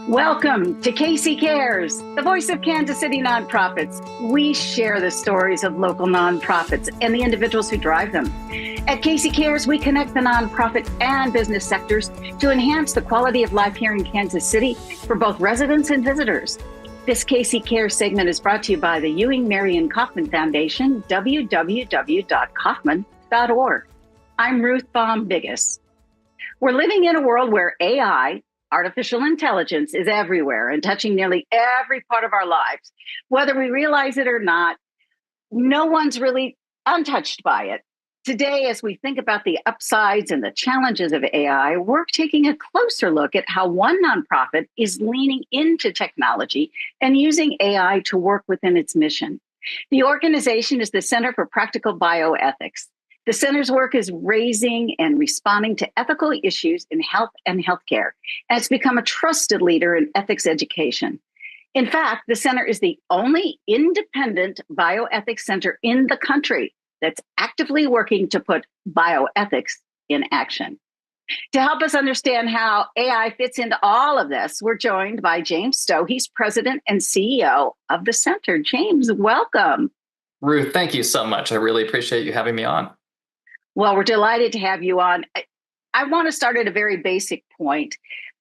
Welcome to KC Cares, the voice of Kansas City nonprofits. We share the stories of local nonprofits and the individuals who drive them. At KC Cares, we connect the nonprofit and business sectors to enhance the quality of life here in Kansas City for both residents and visitors. This KC Cares segment is brought to you by the Ewing Marion Kauffman Foundation, www.kauffman.org. I'm Ruth Baum-Biggis. We're living in a world where AI, artificial intelligence, is everywhere and touching nearly every part of our lives. Whether we realize it or not, no one's really untouched by it. Today, as we think about the upsides and the challenges of AI, we're taking a closer look at how one nonprofit is leaning into technology and using AI to work within its mission. The organization is the Center for Practical Bioethics. The center's work is raising and responding to ethical issues in health and healthcare, and it's become a trusted leader in ethics education. In fact, the center is the only independent bioethics center in the country that's actively working to put bioethics in action. To help us understand how AI fits into all of this, we're joined by James Stowe. He's president and CEO of the center. James, welcome. Ruth, thank you so much. I really appreciate you having me on. Well, we're delighted to have you on. I want to start at a very basic point.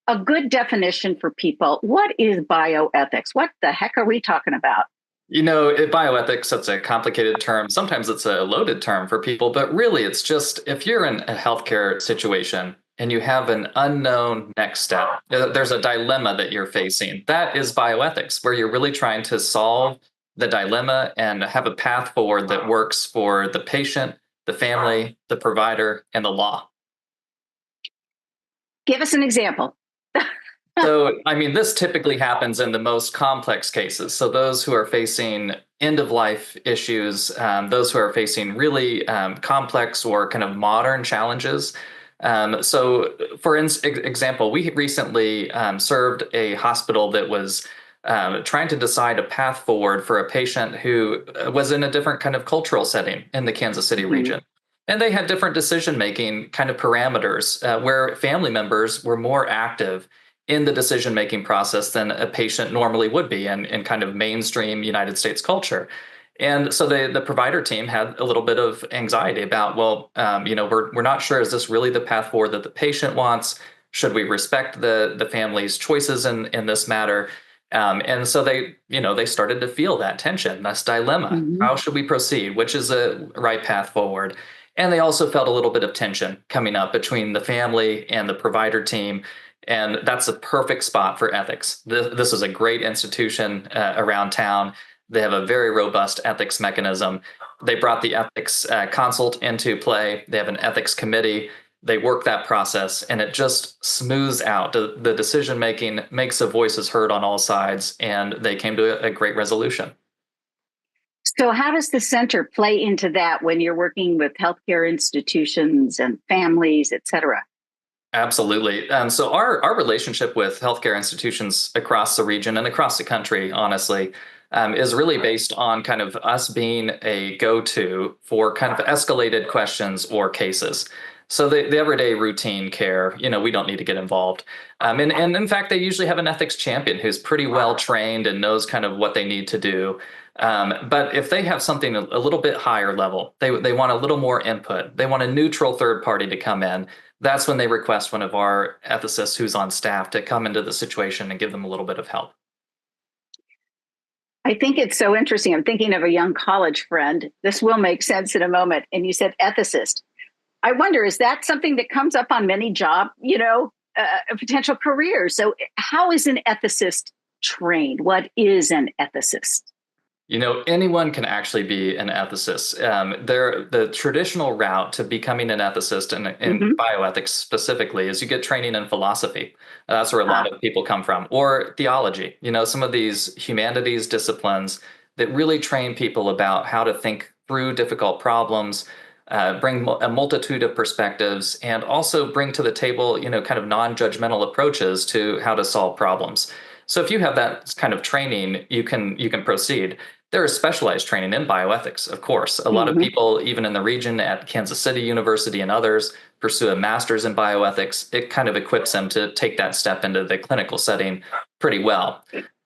A good definition for people. What is bioethics? What the heck are we talking about? Bioethics, that's a complicated term. Sometimes it's a loaded term for people, but really it's just if you're in a healthcare situation and you have an unknown next step, there's a dilemma that you're facing. That is bioethics, where you're really trying to solve the dilemma and have a path forward that works for the patient, the family, the provider, and the law. Give us an example. This typically happens in the most complex cases. So those who are facing end-of-life issues, those who are facing really complex or kind of modern challenges. For example, we recently served a hospital that was trying to decide a path forward for a patient who was in a different kind of cultural setting in the Kansas City region. And they had different decision-making kind of parameters where family members were more active in the decision-making process than a patient normally would be in kind of mainstream United States culture. And so the provider team had a little bit of anxiety about, we're not sure, is this really the path forward that the patient wants? Should we respect the family's choices in this matter? And so they started to feel that tension, this dilemma. Mm-hmm. How should we proceed? Which is a right path forward? And they also felt a little bit of tension coming up between the family and the provider team. And that's a perfect spot for ethics. This is a great institution around town. They have a very robust ethics mechanism. They brought the ethics consult into play. They have an ethics committee. They work that process, and it just smooths out. The decision-making makes the voices heard on all sides, and they came to a great resolution. So how does the center play into that when you're working with healthcare institutions and families, et cetera? Absolutely. So our relationship with healthcare institutions across the region and across the country, honestly, is really based on kind of us being a go-to for kind of escalated questions or cases. So the everyday routine care, we don't need to get involved. And in fact, they usually have an ethics champion who's pretty well trained and knows kind of what they need to do. But if they have something a little bit higher level, they want a little more input. They want a neutral third party to come in. That's when they request one of our ethicists who's on staff to come into the situation and give them a little bit of help. I think it's so interesting. I'm thinking of a young college friend. This will make sense in a moment. And you said ethicist. I wonder, is that something that comes up on many potential careers? So how is an ethicist trained? What is an ethicist? Anyone can actually be an ethicist. The traditional route to becoming an ethicist in bioethics specifically is you get training in philosophy. That's where a lot of people come from, or theology. Some of these humanities disciplines that really train people about how to think through difficult problems, bring a multitude of perspectives, and also bring to the table, kind of non-judgmental approaches to how to solve problems. So if you have that kind of training, you can proceed. There is specialized training in bioethics, of course. A lot of people, even in the region at Kansas City University and others, pursue a master's in bioethics. It kind of equips them to take that step into the clinical setting pretty well.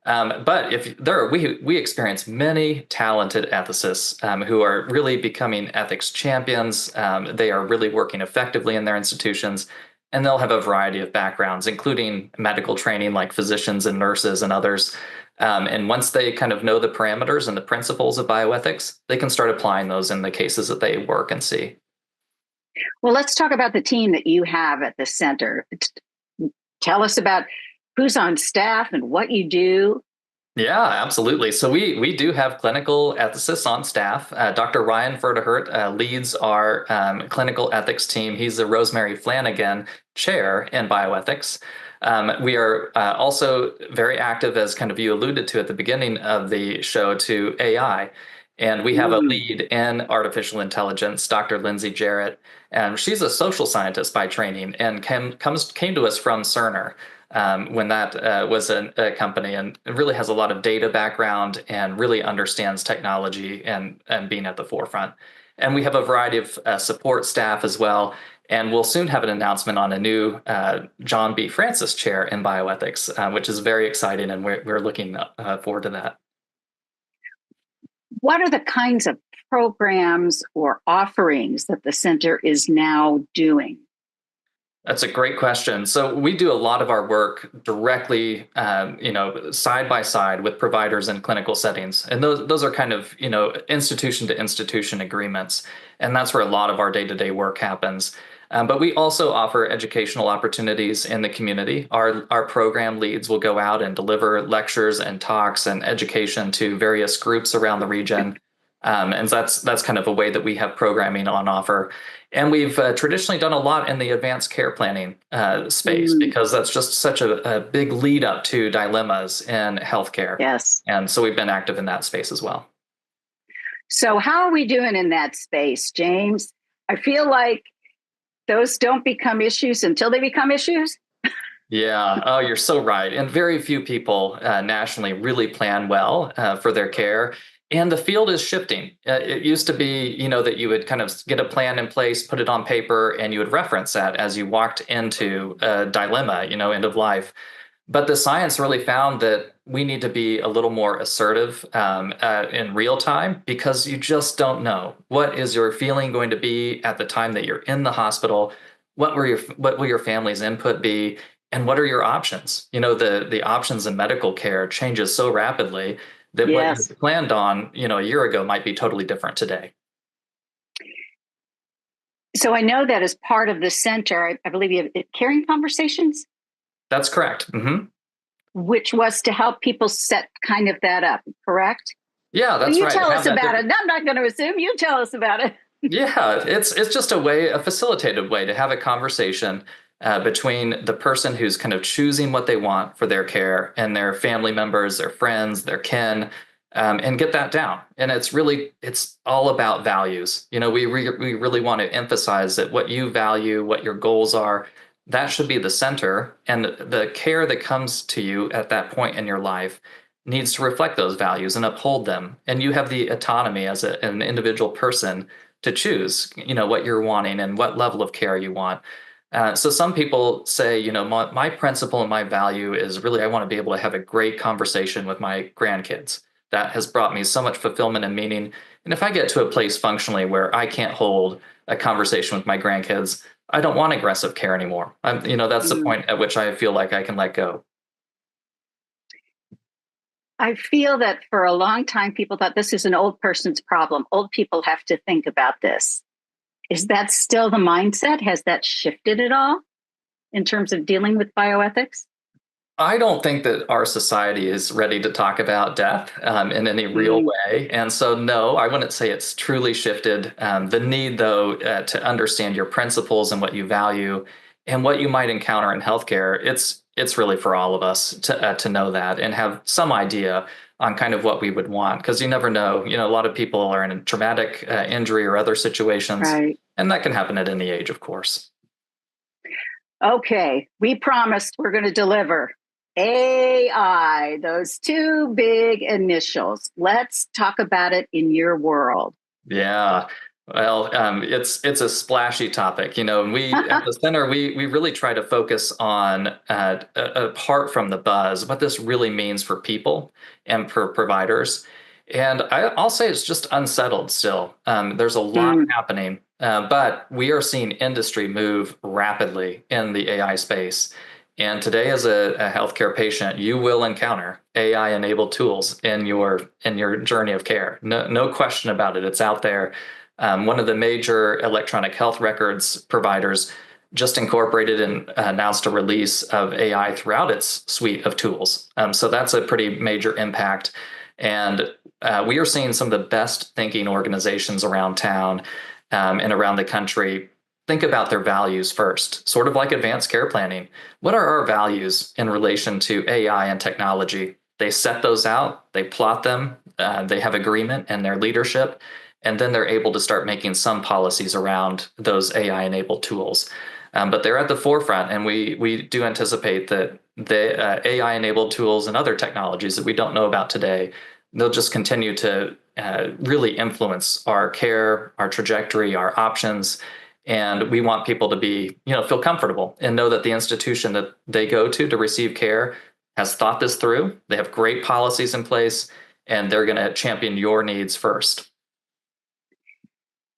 But if there are, we experience many talented ethicists who are really becoming ethics champions. They are really working effectively in their institutions, and they'll have a variety of backgrounds, including medical training, like physicians and nurses and others. And once they kind of know the parameters and the principles of bioethics, they can start applying those in the cases that they work and see. Well, let's talk about the team that you have at the center. Tell us about who's on staff and what you do. Yeah, absolutely. So we do have clinical ethicists on staff. Dr. Ryan Ferdehert leads our clinical ethics team. He's the Rosemary Flanagan Chair in Bioethics. We are also very active, as kind of you alluded to at the beginning of the show, to AI. And we have a lead in artificial intelligence, Dr. Lindsay Jarrett, and she's a social scientist by training and came to us from Cerner when that was a company, and really has a lot of data background and really understands technology and being at the forefront. And we have a variety of support staff as well. And we'll soon have an announcement on a new John B. Francis chair in bioethics, which is very exciting, and we're looking forward to that. What are the kinds of programs or offerings that the center is now doing? That's a great question. So we do a lot of our work directly, side by side with providers in clinical settings, and those are kind of institution to institution agreements, and that's where a lot of our day-to-day work happens. But we also offer educational opportunities in the community. Our program leads will go out and deliver lectures and talks and education to various groups around the region. And that's kind of a way that we have programming on offer. And we've traditionally done a lot in the advanced care planning space, because that's just such a big lead up to dilemmas in healthcare. Yes. And so we've been active in that space as well. So how are we doing in that space, James? I feel like those don't become issues until they become issues. Yeah. Oh, you're so right. And very few people nationally really plan well for their care. And the field is shifting. It used to be, that you would kind of get a plan in place, put it on paper, and you would reference that as you walked into a dilemma, end of life. But the science really found that we need to be a little more assertive in real time, because you just don't know. What is your feeling going to be at the time that you're in the hospital? What will your family's input be? And what are your options? The options in medical care changes so rapidly that what you planned on, a year ago might be totally different today. So I know that as part of the center, I believe you have Caring Conversations. That's correct. Mm-hmm. Which was to help people set kind of that up, correct? Yeah, that's right. You tell us about it. I'm not going to assume. You tell us about it. Yeah, it's just a facilitated way to have a conversation between the person who's kind of choosing what they want for their care and their family members, their friends, their kin, and get that down. And it's all about values. We really want to emphasize that what you value, what your goals are, that should be the center. And the care that comes to you at that point in your life needs to reflect those values and uphold them. And you have the autonomy as an individual person to choose, what you're wanting and what level of care you want. So some people say, my principle and my value is really, I want to be able to have a great conversation with my grandkids. That has brought me so much fulfillment and meaning. And if I get to a place functionally where I can't hold a conversation with my grandkids, I don't want aggressive care anymore. That's the point at which I feel like I can let go. I feel that for a long time, people thought this is an old person's problem. Old people have to think about this. Is that still the mindset? Has that shifted at all in terms of dealing with bioethics? I don't think that our society is ready to talk about death in any real way. And so, no, I wouldn't say it's truly shifted. The need, though, to understand your principles and what you value and what you might encounter in healthcare, it's really for all of us to know that and have some idea on kind of what we would want, because you never know. A lot of people are in a traumatic injury or other situations, right, and that can happen at any age, of course. Okay, we promised we're going to deliver. AI, those two big initials. Let's talk about it in your world. Yeah. Well, it's a splashy topic, and we at the center we really try to focus on apart from the buzz, what this really means for people and for providers. And I'll say it's just unsettled still. There's a lot Mm, happening, but we are seeing industry move rapidly in the AI space. And today, as a healthcare patient, you will encounter AI-enabled tools in your journey of care. No question about it. It's out there. One of the major electronic health records providers just incorporated and announced a release of AI throughout its suite of tools. So that's a pretty major impact. And we are seeing some of the best thinking organizations around town and around the country think about their values first, sort of like advanced care planning. What are our values in relation to AI and technology? They set those out, they plot them, they have agreement and their leadership, and then they're able to start making some policies around those AI-enabled tools. But they're at the forefront, and we do anticipate that the AI-enabled tools and other technologies that we don't know about today, they'll just continue to really influence our care, our trajectory, our options, and we want people to feel comfortable and know that the institution that they go to receive care has thought this through. They have great policies in place, and they're going to champion your needs first.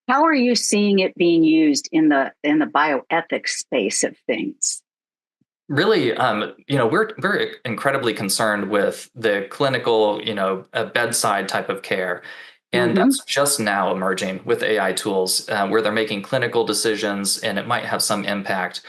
how are you seeing it being used in the bioethics space of things? Really, we're incredibly concerned with the clinical, bedside type of care. And Hmm. that's just now emerging with AI tools where they're making clinical decisions and it might have some impact.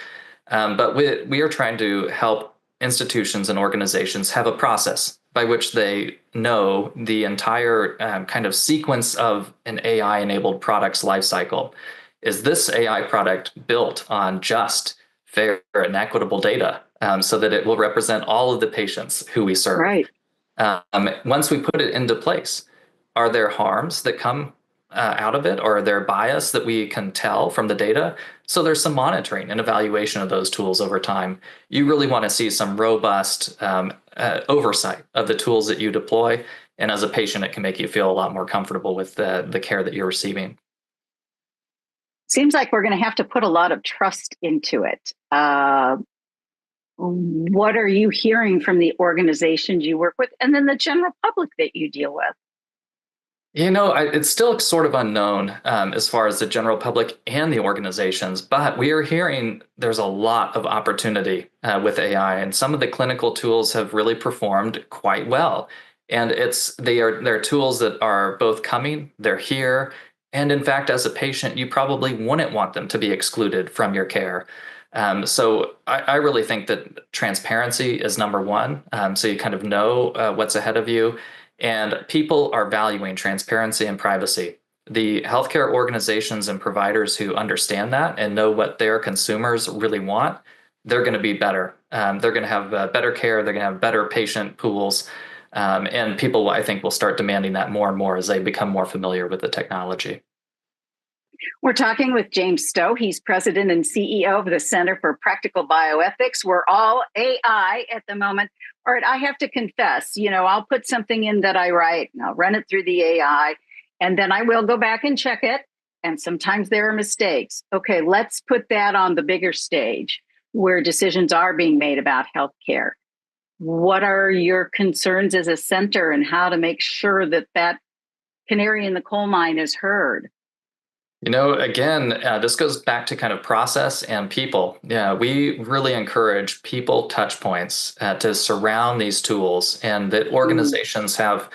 But we are trying to help institutions and organizations have a process by which they know the entire kind of sequence of an AI-enabled product's life cycle. Is this AI product built on just fair and equitable data so that it will represent all of the patients who we serve? Right. Once we put it into place, are there harms that come out of it, or are there bias that we can tell from the data? So there's some monitoring and evaluation of those tools over time. You really want to see some robust oversight of the tools that you deploy. And as a patient, it can make you feel a lot more comfortable with the care that you're receiving. Seems like we're going to have to put a lot of trust into it. What are you hearing from the organizations you work with and then the general public that you deal with? It's still sort of unknown as far as the general public and the organizations, but we are hearing there's a lot of opportunity with AI, and some of the clinical tools have really performed quite well. And they're tools that are both coming, they're here, and in fact, as a patient, you probably wouldn't want them to be excluded from your care. So I really think that transparency is number one. So you kind of know what's ahead of you. And people are valuing transparency and privacy. The healthcare organizations and providers who understand that and know what their consumers really want, they're going to be better. They're going to have better care. They're going to have better patient pools. And people, I think, will start demanding that more and more as they become more familiar with the technology. We're talking with James Stowe. He's president and CEO of the Center for Practical Bioethics. We're all AI at the moment. All right, I have to confess, I'll put something in that I write and I'll run it through the AI, and then I will go back and check it. And sometimes there are mistakes. Okay, let's put that on the bigger stage where decisions are being made about healthcare. What are your concerns as a center and how to make sure that that canary in the coal mine is heard? Again, this goes back to kind of process and people. Yeah, we really encourage people touch points to surround these tools, and that Mm, organizations have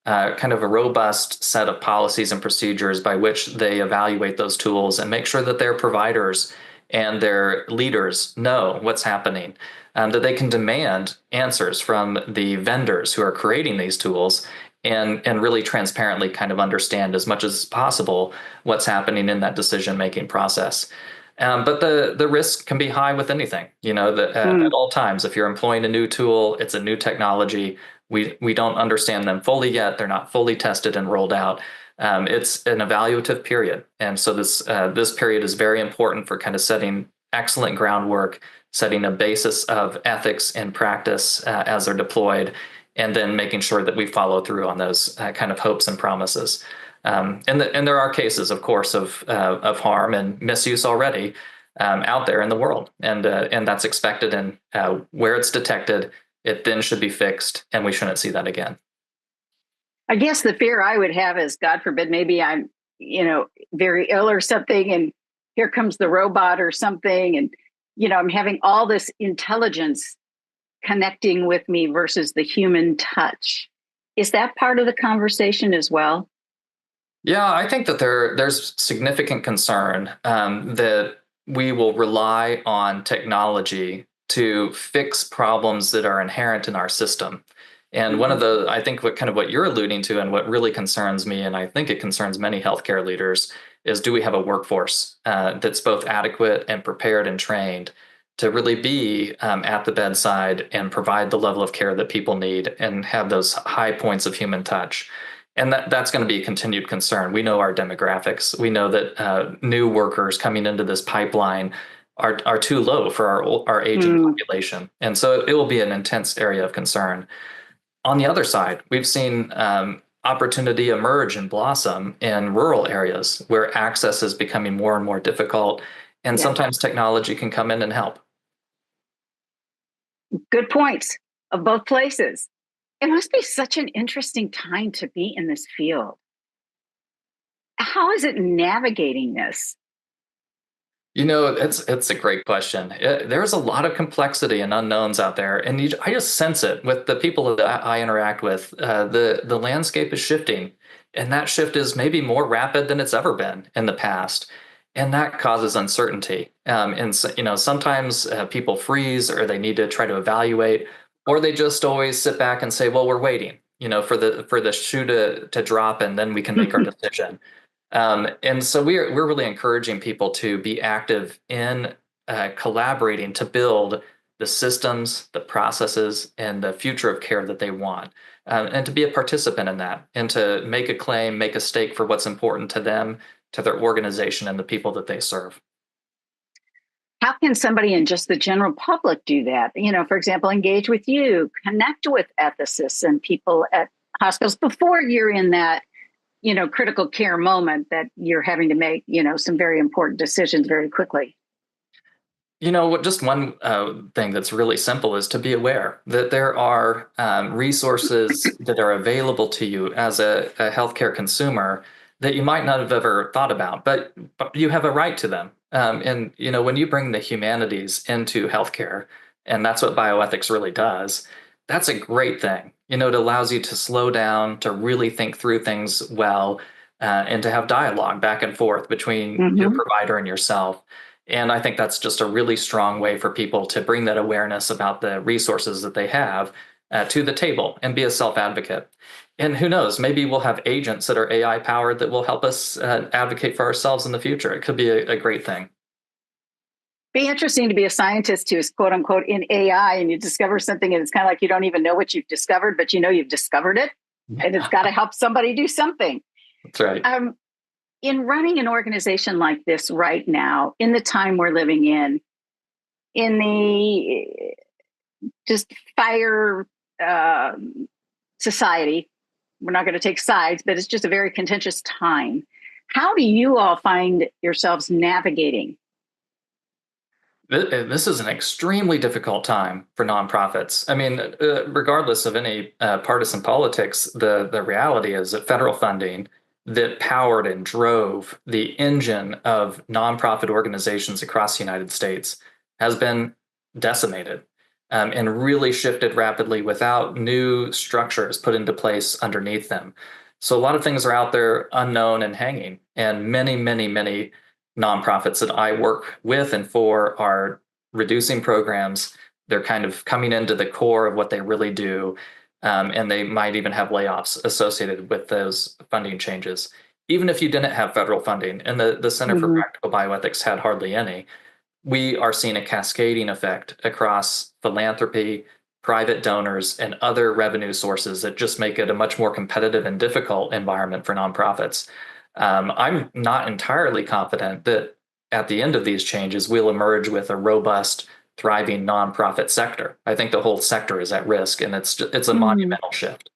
kind of a robust set of policies and procedures by which they evaluate those tools and make sure that their providers and their leaders know what's happening, that they can demand answers from the vendors who are creating these tools and really transparently kind of understand as much as possible what's happening in that decision making process. But the risk can be high with anything. At mm. all times, if you're employing a new tool, it's a new technology. We don't understand them fully yet. They're not fully tested and rolled out. It's an evaluative period, and so this period is very important for kind of setting excellent groundwork, setting a basis of ethics and practice as they're deployed, and then making sure that we follow through on those kind of hopes and promises. And there are cases, of course, of harm and misuse already out there in the world, and that's expected. And where it's detected, it then should be fixed, and we shouldn't see that again. I guess the fear I would have is, God forbid, maybe I'm, very ill or something, and here comes the robot or something, and I'm having all this intelligence connecting with me versus the human touch. Is that part of the conversation as well? Yeah, I think that there's significant concern that we will rely on technology to fix problems that are inherent in our system. And one of Mhm. the, I think what you're alluding to and what really concerns me, and I think it concerns many healthcare leaders, is do we have a workforce that's both adequate and prepared and trained to really be at the bedside and provide the level of care that people need and have those high points of human touch? And that's going to be a continued concern. We know our demographics. We know that new workers coming into this pipeline are too low for our aging Mm, population, and so it will be an intense area of concern. On the other side, we've seen opportunity emerge and blossom in rural areas where access is becoming more and more difficult, and yeah, sometimes technology can come in and help. good points of both places. It must be such an interesting time to be in this field. How is it navigating this? It's a great question. There's a lot of complexity and unknowns out there, and I just sense it with the people that I interact with. The landscape is shifting, and that shift is maybe more rapid than it's ever been in the past, and that causes uncertainty. And so, sometimes people freeze, or they need to try to evaluate, or they just always sit back and say, "Well, we're waiting, for the shoe to drop, and then we can make our decision." And so we're really encouraging people to be active in collaborating to build the systems, the processes, and the future of care that they want, and to be a participant in that, and to make a claim, make a stake for what's important to them, to their organization, and the people that they serve. How can somebody in just the general public do that? For example, engage with you, connect with ethicists and people at hospitals before you're in that, critical care moment that you're having to make, some very important decisions very quickly. Just one thing that's really simple is to be aware that there are resources that are available to you as a healthcare consumer that you might not have ever thought about, but you have a right to them. And when you bring the humanities into healthcare, and that's what bioethics really does, that's a great thing. It allows you to slow down, to really think through things well, and to have dialogue back and forth between your Hmm. provider and yourself. And I think that's just a really strong way for people to bring that awareness about the resources that they have to the table and be a self advocate. And who knows, maybe we'll have agents that are AI powered that will help us advocate for ourselves in the future. It could be a great thing. Be interesting to be a scientist who's quote unquote in AI and you discover something and it's kind of like you don't even know what you've discovered, but you've discovered it and it's got to help somebody do something. That's right. In running an organization like this right now, in the time we're living in the just fire uh, society, we're not going to take sides, but it's just a very contentious time. How do you all find yourselves navigating? This is an extremely difficult time for nonprofits. I mean, regardless of any partisan politics, the reality is that federal funding that powered and drove the engine of nonprofit organizations across the United States has been decimated, and really shifted rapidly without new structures put into place underneath them. So a lot of things are out there unknown and hanging, and many, many, many nonprofits that I work with and for are reducing programs. They're kind of coming into the core of what they really do. And they might even have layoffs associated with those funding changes. Even if you didn't have federal funding, and the Center for Mhm. Practical Bioethics had hardly any, we are seeing a cascading effect across philanthropy, private donors, and other revenue sources that just make it a much more competitive and difficult environment for nonprofits. I'm not entirely confident that at the end of these changes, we'll emerge with a robust, thriving nonprofit sector. I think the whole sector is at risk, and it's a Mm. monumental shift.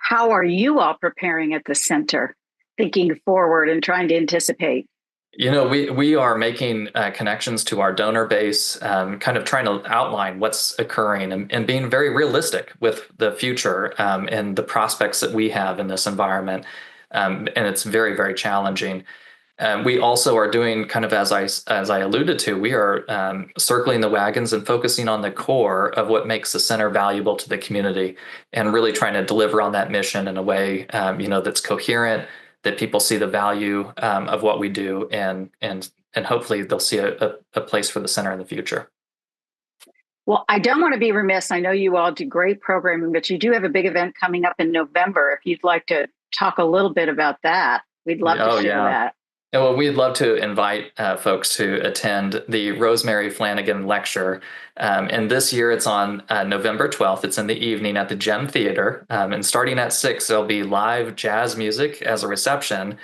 how are you all preparing at the center, thinking forward and trying to anticipate? We are making connections to our donor base, kind of trying to outline what's occurring and being very realistic with the future and the prospects that we have in this environment. And it's very, very challenging. We also are doing kind of as I alluded to, we are circling the wagons and focusing on the core of what makes the center valuable to the community, and really trying to deliver on that mission in a way that's coherent, that people see the value of what we do, and hopefully they'll see a place for the center in the future. Well, I don't want to be remiss. I know you all do great programming, but you do have a big event coming up in November. If you'd like to talk a little bit about that, we'd love to share that. Well, we'd love to invite folks to attend the Rosemary Flanagan Lecture. And this year it's on November 12th. It's in the evening at the Gem Theater. And starting at 6, there'll be live jazz music as a reception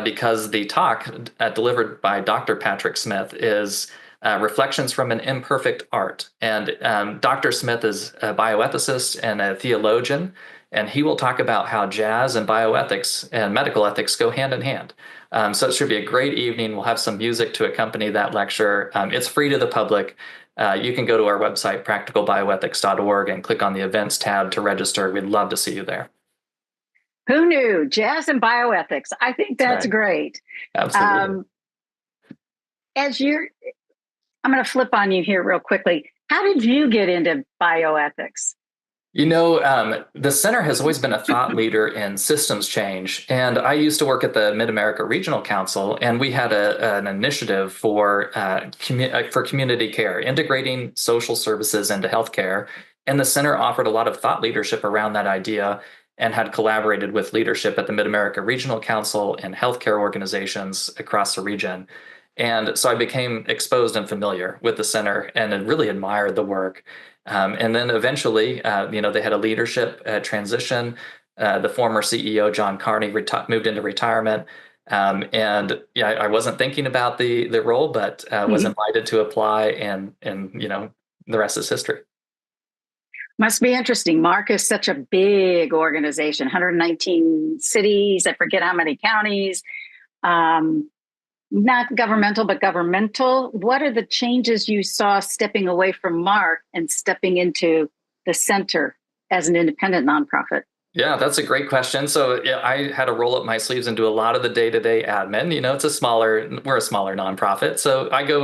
because the talk delivered by Dr. Patrick Smith is Reflections from an Imperfect Art. And Dr. Smith is a bioethicist and a theologian, and he will talk about how jazz and bioethics and medical ethics go hand in hand. So it should be a great evening. We'll have some music to accompany that lecture. It's free to the public. You can go to our website, practicalbioethics.org, and click on the events tab to register. We'd love to see you there. Who knew? Jazz and bioethics. I think that's great. Absolutely. I'm going to flip on you here real quickly. How did you get into bioethics? The center has always been a thought leader in systems change. And I used to work at the Mid-America Regional Council, and we had an initiative for community care, integrating social services into healthcare. And the center offered a lot of thought leadership around that idea and had collaborated with leadership at the Mid-America Regional Council and healthcare organizations across the region. And so I became exposed and familiar with the center and really admired the work. And then eventually, they had a leadership transition. The former CEO, John Carney, moved into retirement. I wasn't thinking about the role, but was invited to apply, and the rest is history. Must be interesting. Mark is such a big organization, 119 cities. I forget how many counties. Not governmental, but governmental. What are the changes you saw stepping away from Mark and stepping into the center as an independent nonprofit? Yeah, that's a great question. So I had to roll up my sleeves and do a lot of the day-to-day admin. We're a smaller nonprofit. So I go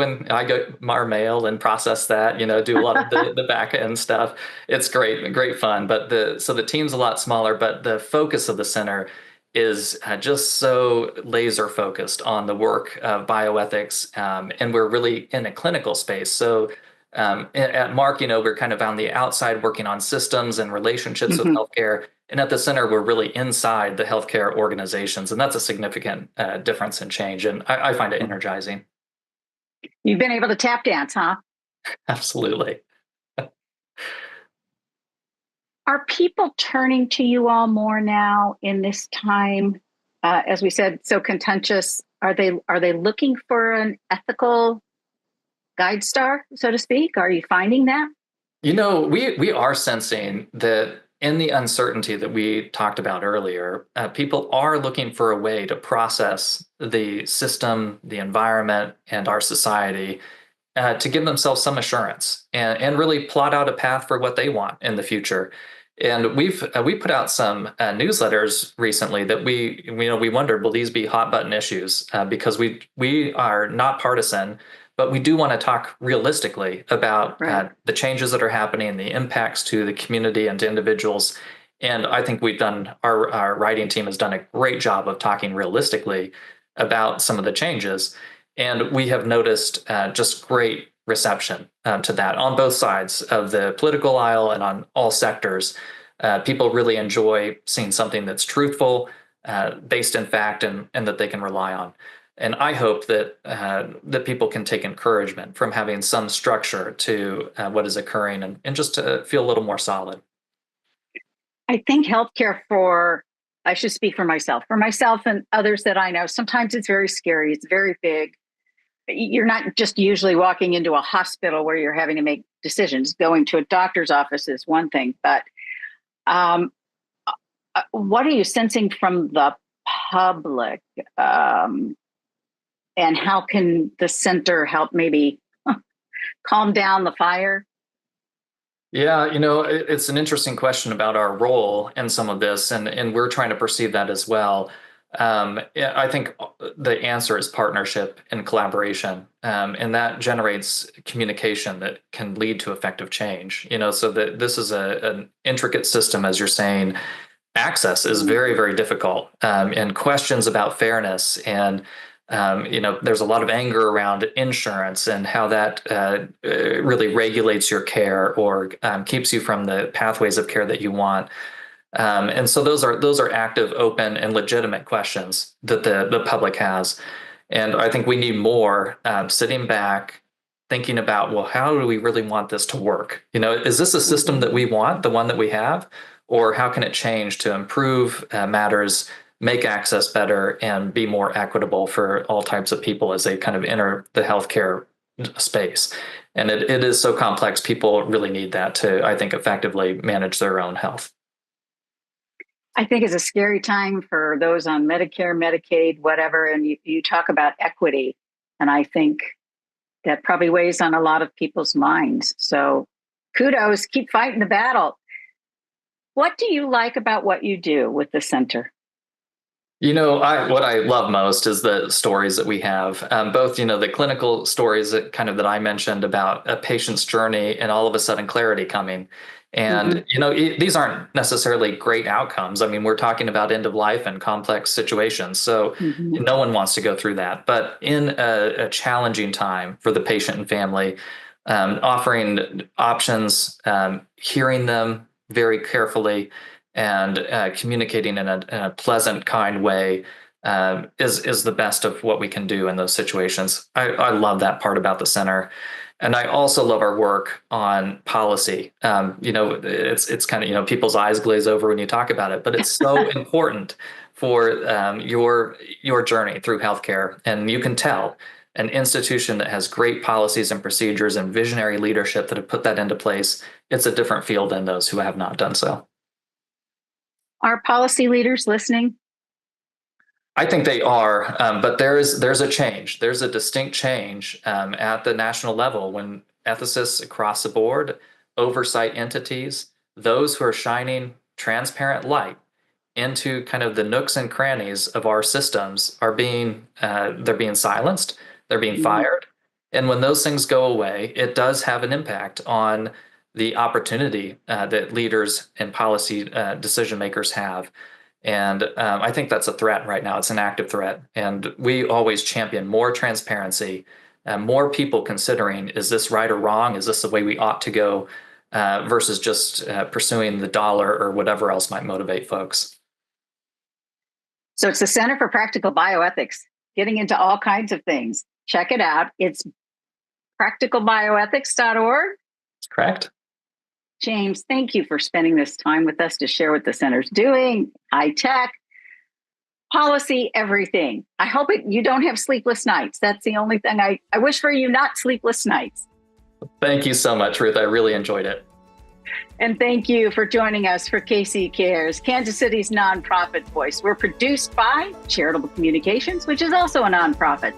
our mail and process that, do a lot of the back end stuff. It's great fun. But the team's a lot smaller, but the focus of the center is just so laser focused on the work of bioethics. And we're really in a clinical space. So at Mark, we're kind of on the outside working on systems and relationships with healthcare. And at the center, we're really inside the healthcare organizations. And that's a significant difference and change. And I find it energizing. You've been able to tap dance, huh? Absolutely. Are people turning to you all more now in this time? As we said, so contentious. Are they looking for an ethical guide star, so to speak? Are you finding that? We are sensing that in the uncertainty that we talked about earlier, people are looking for a way to process the system, the environment, and our society to give themselves some assurance and really plot out a path for what they want in the future. And we put out some newsletters recently that we wondered, will these be hot button issues? Because we are not partisan, but we do want to talk realistically about the changes that are happening, the impacts to the community and to individuals. And I think our writing team has done a great job of talking realistically about some of the changes. And we have noticed just great reception to that on both sides of the political aisle and on all sectors. People really enjoy seeing something that's truthful, based in fact, and that they can rely on. And I hope that people can take encouragement from having some structure to what is occurring and just to feel a little more solid. I think healthcare I should speak for myself and others that I know, sometimes it's very scary. It's very big. You're not just usually walking into a hospital where you're having to make decisions. Going to a doctor's office is one thing, but what are you sensing from the public? And how can the center help maybe calm down the fire? Yeah, it's an interesting question about our role in some of this, and we're trying to perceive that as well. Yeah, I think the answer is partnership and collaboration, and that generates communication that can lead to effective change. So that this is an intricate system, as you're saying. Access is very, very difficult, and questions about fairness and there's a lot of anger around insurance and how that really regulates your care or keeps you from the pathways of care that you want. And so those are active, open, and legitimate questions that the public has. And I think we need more sitting back, thinking about, well, how do we really want this to work? Is this a system that we want, the one that we have, or how can it change to improve matters, make access better, and be more equitable for all types of people as they kind of enter the healthcare space? And it is so complex. People really need that to, I think, effectively manage their own health. I think it's a scary time for those on Medicare, Medicaid, whatever. And you talk about equity. And I think that probably weighs on a lot of people's minds. So kudos, keep fighting the battle. What do you like about what you do with the center? What I love most is the stories that we have, both, the clinical stories that I mentioned about a patient's journey and all of a sudden clarity coming. And, these aren't necessarily great outcomes. I mean, we're talking about end of life and complex situations. So no one wants to go through that. But in a challenging time for the patient and family, offering options, hearing them very carefully, and communicating in a pleasant, kind way is the best of what we can do in those situations. I love that part about the center. And I also love our work on policy. It's kind of, people's eyes glaze over when you talk about it, but it's so important for your journey through healthcare. And you can tell an institution that has great policies and procedures and visionary leadership that have put that into place, it's a different field than those who have not done so. Are policy leaders listening? I think they are, but there's a change. There's a distinct change at the national level when ethicists across the board, oversight entities, those who are shining transparent light into kind of the nooks and crannies of our systems are they're being silenced, they're being fired. And when those things go away, it does have an impact on the opportunity that leaders and policy decision makers have. And I think that's a threat right now. It's an active threat. And we always champion more transparency, more people considering, is this right or wrong? Is this the way we ought to go? Versus just pursuing the dollar or whatever else might motivate folks. So it's the Center for Practical Bioethics, getting into all kinds of things. Check it out. It's practicalbioethics.org. Correct. James, thank you for spending this time with us to share what the center's doing, high tech, policy, everything. I hope you don't have sleepless nights. That's the only thing I wish for you, not sleepless nights. Thank you so much, Ruth. I really enjoyed it. And thank you for joining us for KC Cares, Kansas City's nonprofit voice. We're produced by Charitable Communications, which is also a nonprofit.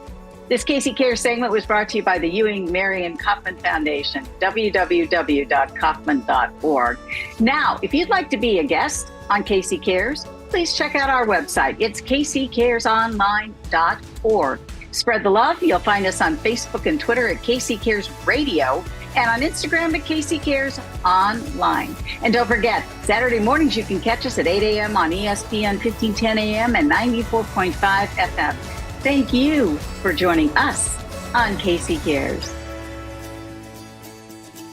This KC Cares segment was brought to you by the Ewing Marion Kaufman Foundation, www.kaufman.org. Now, if you'd like to be a guest on KC Cares, please check out our website. It's kccaresonline.org. Spread the love. You'll find us on Facebook and Twitter at KC Cares Radio and on Instagram at KC Cares Online. And don't forget, Saturday mornings you can catch us at 8 a.m. on ESPN 1510 AM and 94.5 FM. Thank you for joining us on KC Cares.